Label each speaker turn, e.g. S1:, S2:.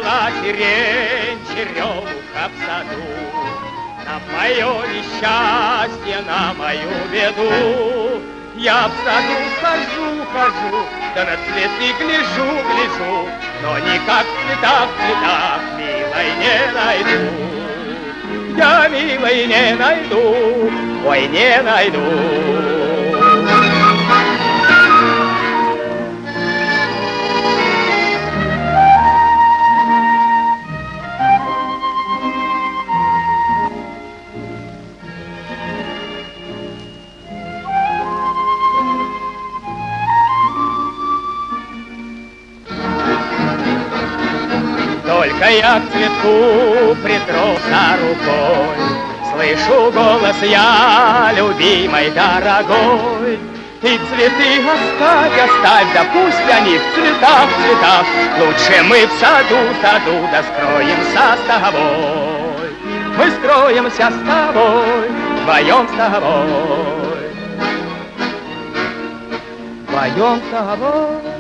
S1: Расцвела сирень, черемуха в саду. На мое несчастье, на мою беду я в саду хожу, да на цветы гляжу, но никак в цветах, милой не найду. Я милой не найду, ой, не найду. Только я к цветку притрося рукой, слышу голос я, любимой, дорогой. Ты цветы оставь, да пусть они в цветах, лучше мы в саду, да скроемся с тобой. Мы скроемся с тобой, вдвоем с тобой, вдвоем с тобой.